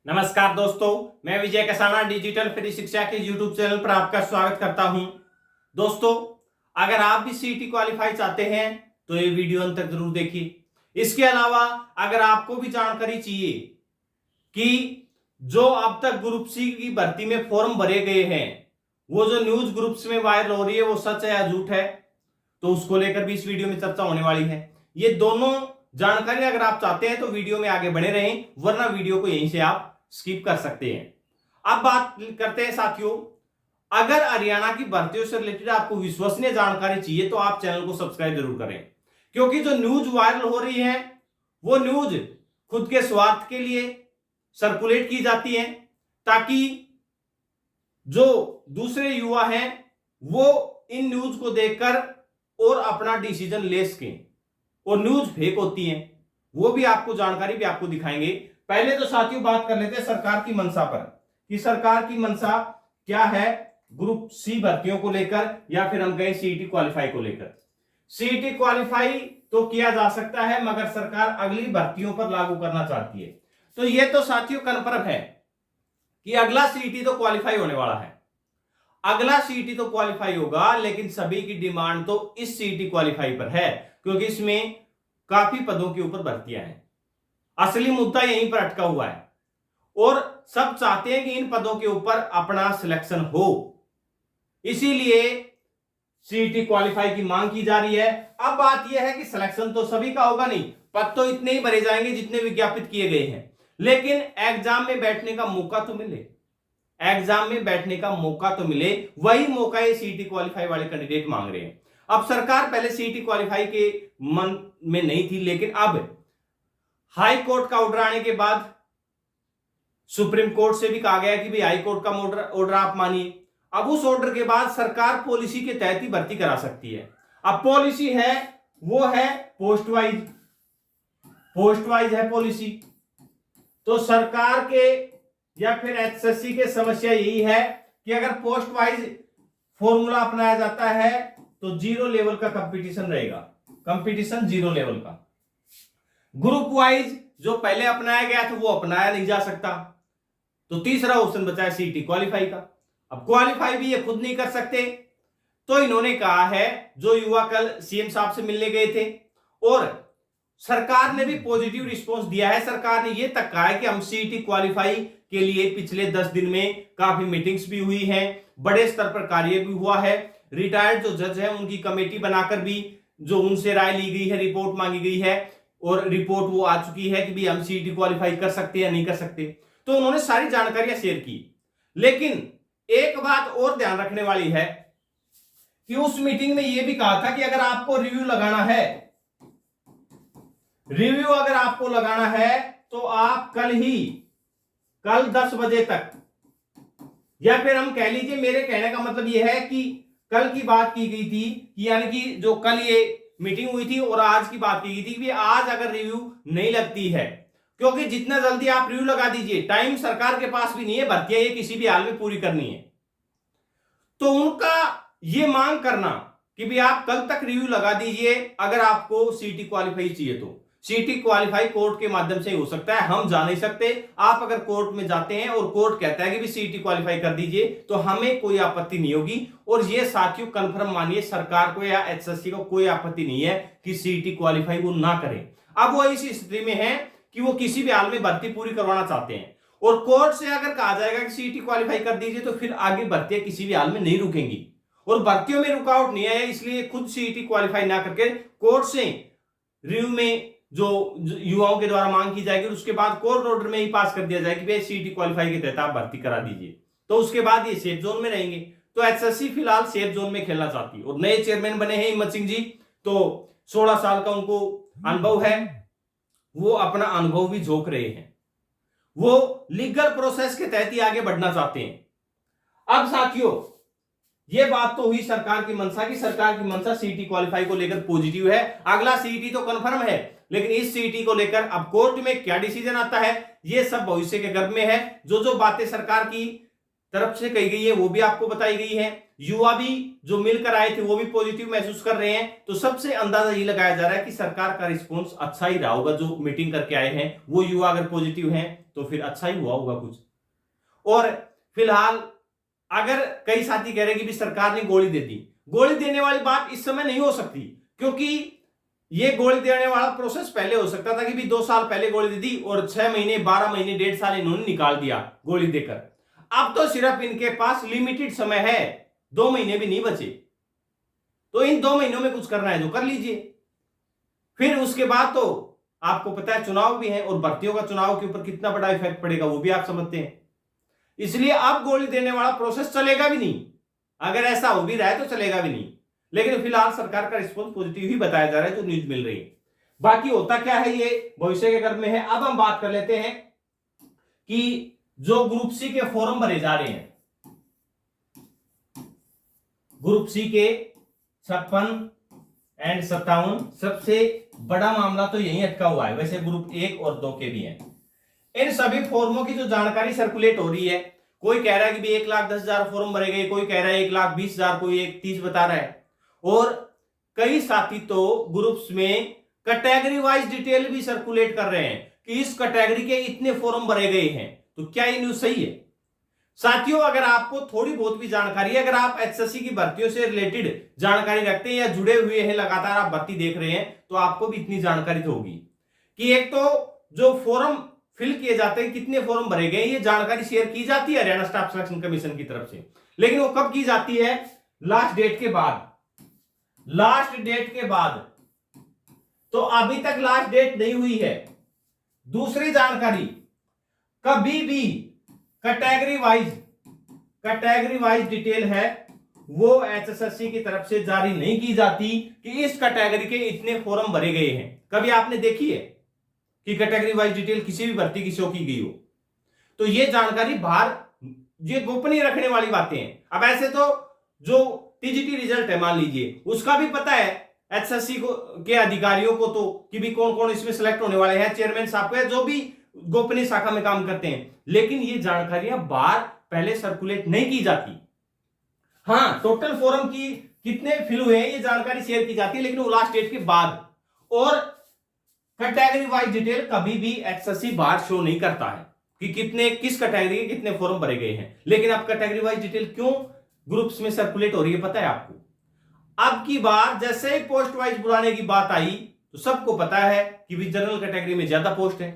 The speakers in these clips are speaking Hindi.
नमस्कार दोस्तों, मैं विजय कसाना डिजिटल फ्री शिक्षा के YouTube चैनल पर आपका स्वागत करता हूं। दोस्तों, अगर आप भी सीईटी क्वालिफाई चाहते हैं तो ये वीडियो अंत तक जरूर देखिए। इसके अलावा अगर आपको भी जानकारी चाहिए कि जो अब तक ग्रुप सी की भर्ती में फॉर्म भरे गए हैं, वो जो न्यूज ग्रुप्स में वायरल हो रही है वो सच है या झूठ है, तो उसको लेकर भी इस वीडियो में चर्चा होने वाली है। ये दोनों जानकारी अगर आप चाहते हैं तो वीडियो में आगे बने रहें, वरना वीडियो को यहीं से आप स्किप कर सकते हैं। अब बात करते हैं साथियों, अगर हरियाणा की भर्तियों से रिलेटेड आपको विश्वसनीय जानकारी चाहिए तो आप चैनल को सब्सक्राइब जरूर करें, क्योंकि जो न्यूज वायरल हो रही है वो न्यूज खुद के स्वार्थ के लिए सर्कुलेट की जाती है, ताकि जो दूसरे युवा हैं वो इन न्यूज को देखकर और अपना डिसीजन ले सकें। और न्यूज फेक होती है, वो भी आपको जानकारी भी आपको दिखाएंगे। पहले तो साथियों बात कर लेते हैं सरकार की मंशा पर, कि सरकार की मंशा क्या है ग्रुप सी भर्तियों को लेकर, या फिर हम कहें सीईटी क्वालिफाई को लेकर। सीईटी क्वालिफाई तो किया जा सकता है, मगर सरकार अगली भर्तियों पर लागू करना चाहती है। तो यह तो साथियों कन्फर्म है कि अगला सीईटी तो क्वालिफाई होने वाला है, अगला सीईटी तो क्वालिफाई होगा, लेकिन सभी की डिमांड तो इस सीईटी क्वालिफाई पर है, क्योंकि इसमें काफी पदों के ऊपर भर्तियां हैं। असली मुद्दा यहीं पर अटका हुआ है और सब चाहते हैं कि इन पदों के ऊपर अपना सिलेक्शन हो, इसीलिए सीईटी क्वालिफाई की मांग की जा रही है। अब बात यह है कि सिलेक्शन तो सभी का होगा नहीं, पद तो इतने ही भरे जाएंगे जितने विज्ञापित किए गए हैं, लेकिन एग्जाम में बैठने का मौका तो मिले, एग्जाम में बैठने का मौका तो मिले, वही मौका ये सीईटी क्वालिफाई वाले कैंडिडेट मांग रहे हैं। अब सरकार पहले सीईटी क्वालिफाई के मन में नहीं थी, लेकिन अब हाई कोर्ट का ऑर्डर आने के बाद सुप्रीम कोर्ट से भी कहा गया कि भाई हाई कोर्ट का ऑर्डर आप मानिए। अब उस ऑर्डर के बाद सरकार पॉलिसी के तहत ही भर्ती करा सकती है। अब पॉलिसी है वो है पोस्ट वाइज है पॉलिसी। तो सरकार के या फिर एचएससी के समस्या यही है कि अगर पोस्ट वाइज फॉर्मूला अपनाया जाता है तो जीरो लेवल का कंपटीशन रहेगा, कंपटीशन जीरो लेवल का। ग्रुप वाइज जो पहले अपनाया गया था वो अपनाया नहीं जा सकता, तो तीसरा ऑप्शन बचा है सीईटी क्वालिफाई का। अब क्वालिफाई भी ये खुद नहीं कर सकते, तो इन्होंने कहा है, जो युवा कल सीएम साहब से मिलने गए थे और सरकार ने भी पॉजिटिव रिस्पांस दिया है। सरकार ने यह तक कहा है कि हम सीईटी क्वालिफाई के लिए पिछले 10 दिन में काफी मीटिंग्स भी हुई हैं, बड़े स्तर पर कार्य भी हुआ है। रिटायर्ड जो जज है उनकी कमेटी बनाकर भी जो उनसे राय ली गई है, रिपोर्ट मांगी गई है और रिपोर्ट वो आ चुकी है कि भी हम सीईटी क्वालिफाई कर सकते हैं या नहीं कर सकते। तो उन्होंने सारी जानकारियां शेयर की, लेकिन एक बात और ध्यान रखने वाली है कि उस मीटिंग में यह भी कहा था कि अगर आपको रिव्यू लगाना है, रिव्यू अगर आपको लगाना है तो आप कल 10 बजे तक, या फिर हम कह लीजिए, मेरे कहने का मतलब यह है कि कल की बात की गई थी, कि यानी कि जो कल ये मीटिंग हुई थी और आज की बात की गई थी कि आज अगर रिव्यू नहीं लगती है, क्योंकि जितना जल्दी आप रिव्यू लगा दीजिए, टाइम सरकार के पास भी नहीं है, भर्तियां ये किसी भी हाल में पूरी करनी है। तो उनका ये मांग करना कि भी आप कल तक रिव्यू लगा दीजिए अगर आपको सीईटी क्वालिफाई चाहिए, तो सीईटी क्वालिफाई कोर्ट के माध्यम से हो सकता है, हम जा नहीं सकते। आप अगर कोर्ट में जाते हैं और कोर्ट कहता है कि भी सीईटी क्वालिफाई कर दीजिए, तो हमें कोई आपत्ति नहीं होगी। और ये साथियों कंफर्म मानिए, सरकार को या एचएससी को कोई आपत्ति नहीं है कि सीईटी क्वालिफाई वो ना करें। अब वो इसी स्थिति में है कि वो किसी भी हाल में भर्ती पूरी करवाना चाहते हैं, और कोर्ट से अगर कहा जाएगा कि सीईटी क्वालिफाई कर दीजिए तो फिर आगे भर्तियां किसी भी हाल में नहीं रुकेंगी, और भर्तियों में रुकावट नहीं है, इसलिए खुद सीईटी क्वालिफाई ना करके कोर्ट से रिव्यू में जो युवाओं के द्वारा मांग की जाएगी, उसके बाद कोर्ट ऑर्डर में ही पास कर दिया जाएगा कि भाई सीईटी क्वालिफाई के तहत आप भर्ती करा दीजिए, तो उसके बाद ये सेफ जोन में रहेंगे। तो एचएससी फिलहाल सेफ जोन में खेलना चाहती है, और नए चेयरमैन बने हैं हिम्मत सिंह जी, तो 16 साल का उनको अनुभव है, वो अपना अनुभव भी झोंक रहे हैं, वो लीगल प्रोसेस के तहत ही आगे बढ़ना चाहते हैं। अब साथियों ये बात तो हुई सरकार की मंशा की, सरकार की मंशा सीईटी क्वालिफाई को लेकर पॉजिटिव है। अगला सीईटी तो कंफर्म है, लेकिन इस सीईटी को लेकर अब कोर्ट में क्या डिसीजन आता है ये सब भविष्य के गर्भ में है। जो बातें सरकार की तरफ से कही गई है वो भी आपको बताई गई है। युवा भी जो मिलकर आए थे वो भी पॉजिटिव महसूस कर रहे हैं। तो सबसे अंदाजा ये लगाया जा रहा है कि सरकार का रिस्पॉन्स अच्छा ही रहा होगा। जो मीटिंग करके आए हैं वो युवा अगर पॉजिटिव हैं तो फिर अच्छा ही हुआ होगा कुछ। और फिलहाल अगर कई साथी कह रहे हैं कि भी सरकार ने गोली दे दी, गोली देने वाली बात इस समय नहीं हो सकती, क्योंकि ये गोली देने वाला प्रोसेस पहले हो सकता था कि भी 2 साल पहले गोली दे दी और 6 महीने 12 महीने 1.5 साल इन्होंने निकाल दिया गोली देकर। अब तो सिर्फ इनके पास लिमिटेड समय है, 2 महीने भी नहीं बचे, तो इन 2 महीनों में कुछ करना है जो कर लीजिए। फिर उसके बाद तो आपको पता है चुनाव भी है, और भर्तियों का चुनाव के ऊपर कितना बड़ा इफेक्ट पड़ेगा वो भी आप समझते हैं। इसलिए अब गोली देने वाला प्रोसेस चलेगा भी नहीं, अगर ऐसा हो भी रहा है तो चलेगा भी नहीं। लेकिन फिलहाल सरकार का रिस्पॉन्स पॉजिटिव ही बताया जा रहा है जो न्यूज मिल रही है। बाकी होता क्या है ये भविष्य के गर्भ में है। अब हम बात कर लेते हैं कि जो ग्रुप सी के फॉर्म भरे जा रहे हैं, ग्रुप सी के 56 एंड 57, सबसे बड़ा मामला तो यही अटका हुआ है। वैसे ग्रुप 1 और 2 के भी हैं। इन सभी फॉर्मों की जो जानकारी सर्कुलेट हो रही है, कोई कह रहा है कि भी 1,10,000 फॉर्म भरे गए, कोई कह रहा है 1,20,000, कोई 1,30 बता रहा है। और कई साथी तो ग्रुप्स में कैटेगरी वाइज डिटेल भी सर्कुलेट कर रहे हैं कि इस कैटेगरी के इतने फॉर्म भरे गए हैं। तो क्या ये न्यूज सही है? साथियों, अगर आपको थोड़ी बहुत भी जानकारी है, अगर आप एचएससी की भर्तियों से रिलेटेड जानकारी रखते हैं या जुड़े हुए हैं, लगातार आप भर्ती देख रहे हैं, तो आपको भी इतनी जानकारी तो होगी कि एक तो जो फॉर्म फिल किए जाते हैं, कितने फॉर्म भरे गए, ये जानकारी शेयर की जाती है हरियाणा स्टाफ सिलेक्शन कमीशन की तरफ से। लेकिन वो कब की जाती है? लास्ट डेट के बाद। लास्ट डेट के बाद, तो अभी तक लास्ट डेट नहीं हुई है। दूसरी जानकारी, कभी भी कैटेगरी वाइज डिटेल है वो एचएसएससी की तरफ से जारी नहीं की जाती कि इस कैटेगरी के इतने फॉर्म भरे गए हैं। कभी आपने देखी है कि कैटेगरी वाइज डिटेल किसी भी भर्ती की शो की गई हो? तो ये जानकारी बाहर, ये गोपनीय रखने वाली बातें हैं। अब ऐसे तो जो टीजीटी रिजल्ट है मान लीजिए, उसका भी पता है एचएससी को के अधिकारियों को तो कि भी कौन कौन इसमें सिलेक्ट होने वाले हैं, चेयरमैन साहब को, जो भी गोपनीय शाखा में काम करते हैं। लेकिन ये जानकारियां बाहर पहले सर्कुलेट नहीं की जाती। हाँ, टोटल फॉर्म की कितने फिल हुए हैं ये जानकारी शेयर की जाती है, लेकिन वो लास्ट डेट के बाद। और कैटेगरी वाइज डिटेल कभी भी एचएससी बाहर शो नहीं करता है कि कितने, किस कैटेगरी के कितने फॉर्म भरे गए हैं। लेकिन अब कैटेगरी वाइज डिटेल क्यों ग्रुप्स में सर्कुलेट हो रही है पता है आपको? अब की बार जैसे ही पोस्ट वाइज बुलाने की बात आई तो सबको पता है कि भी जनरल कैटेगरी में ज्यादा पोस्ट है।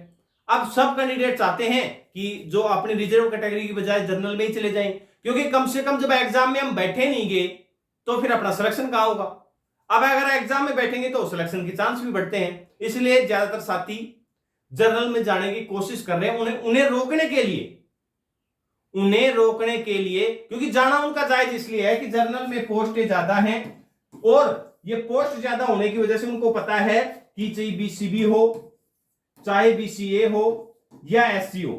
अब सब कैंडिडेट चाहते हैं कि जो अपनी रिजर्व कैटेगरी की बजाय जनरल में ही चले जाएं, क्योंकि कम से कम जब एग्जाम में हम बैठे नहीं गए तो फिर अपना सिलेक्शन कहां होगा। अब अगर एग्जाम में बैठेंगे तो सिलेक्शन के चांस भी बढ़ते हैं। इसलिए ज्यादातर साथी जनरल में जाने की कोशिश कर रहे हैं, उन्हें रोकने के लिए, क्योंकि जाना उनका जायज इसलिए है कि जनरल में पोस्टें ज्यादा हैं, और ये पोस्ट ज्यादा होने की वजह से उनको पता है कि चाहे बीसीबी हो, चाहे बीसीए हो या एससी हो,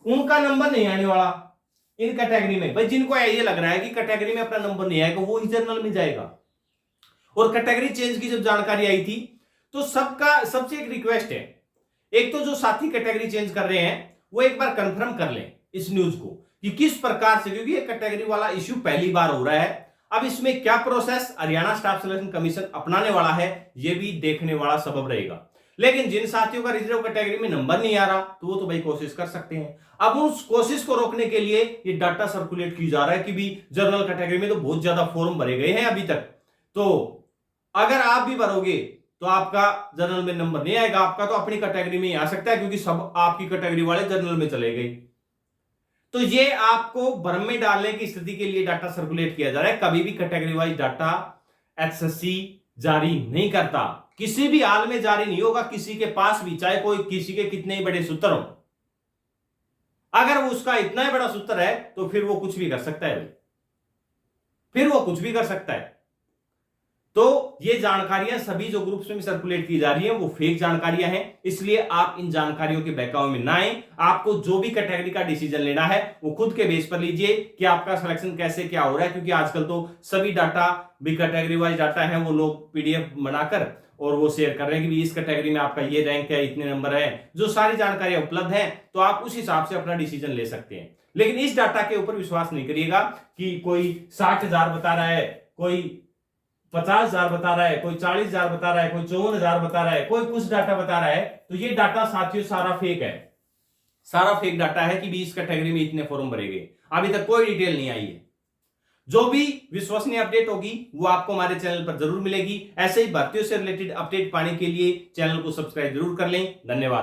उनका नंबर नहीं आने वाला इन कैटेगरी में। भाई जिनको ये लग रहा है कि कैटेगरी में अपना नंबर नहीं आएगा वो ही जनरल में जाएगा। और कैटेगरी चेंज की जब जानकारी आई थी तो सबसे एक रिक्वेस्ट है, एक तो जो साथी कैटेगरी चेंज कर रहे हैं वो एक बार कंफर्म कर लें इस न्यूज को कि किस प्रकार से, क्योंकि ये कैटेगरी वाला इश्यू पहली बार हो रहा है। अब इसमें क्या process Haryana staff selection commission अपनाने वाला है ये भी देखने वाला सबब रहेगा। लेकिन जिन साथियों का रिजर्व कैटेगरी में नंबर नहीं आ रहा तो वो तो भाई कोशिश कर सकते हैं। अब उस कोशिश को रोकने के लिए ये डाटा सर्कुलेट की जा रहा है कि भी जनरल कैटेगरी में तो बहुत ज्यादा फॉर्म भरे गए हैं अभी तक, तो अगर आप भी भरोगे तो आपका जनरल में नंबर नहीं आएगा, आपका तो अपनी कैटेगरी में ही आ सकता है, क्योंकि सब आपकी कैटेगरी वाले जनरल में चले गए। तो ये आपको भ्रम में डालने की स्थिति के लिए डाटा सर्कुलेट किया जा रहा है। कभी भी कैटेगरी वाइज डाटा एचएससी जारी नहीं करता, किसी भी हाल में जारी नहीं होगा किसी के पास भी, चाहे कोई किसी के कितने ही बड़े सूत्र हो। अगर वो उसका इतना ही बड़ा सूत्र है तो फिर वो कुछ भी कर सकता है, फिर वो कुछ भी कर सकता है। तो ये जानकारियां सभी जो ग्रुप्स में सर्कुलेट की जा रही हैं वो फेक जानकारियां हैं, इसलिए आप इन जानकारियों के बहकावे में ना आए। आपको जो भी कैटेगरी का डिसीजन लेना है वो खुद के बेस पर लीजिए कि आपका सिलेक्शन कैसे क्या हो रहा है, क्योंकि आजकल तो सभी डाटा भी कैटेगरी वाइज डाटा है वो लोग पीडीएफ बनाकर और वो शेयर कर रहे हैं कि भी इस कैटेगरी में आपका ये रैंक है, इतने नंबर है, जो सारी जानकारियां उपलब्ध है, तो आप उस हिसाब से अपना डिसीजन ले सकते हैं। लेकिन इस डाटा के ऊपर विश्वास नहीं करिएगा कि कोई 60,000 बता रहा है, कोई 50,000 बता रहा है, कोई 40,000 बता रहा है, कोई 54,000 बता रहा है, कोई कुछ डाटा बता रहा है। तो ये डाटा साथियों सारा फेक है, सारा फेक डाटा है कि भी इस कैटेगरी में इतने फॉर्म भरेंगे। अभी तक कोई डिटेल नहीं आई है। जो भी विश्वसनीय अपडेट होगी वो आपको हमारे चैनल पर जरूर मिलेगी। ऐसे ही भर्तियों से रिलेटेड अपडेट पाने के लिए चैनल को सब्सक्राइब जरूर कर लें। धन्यवाद।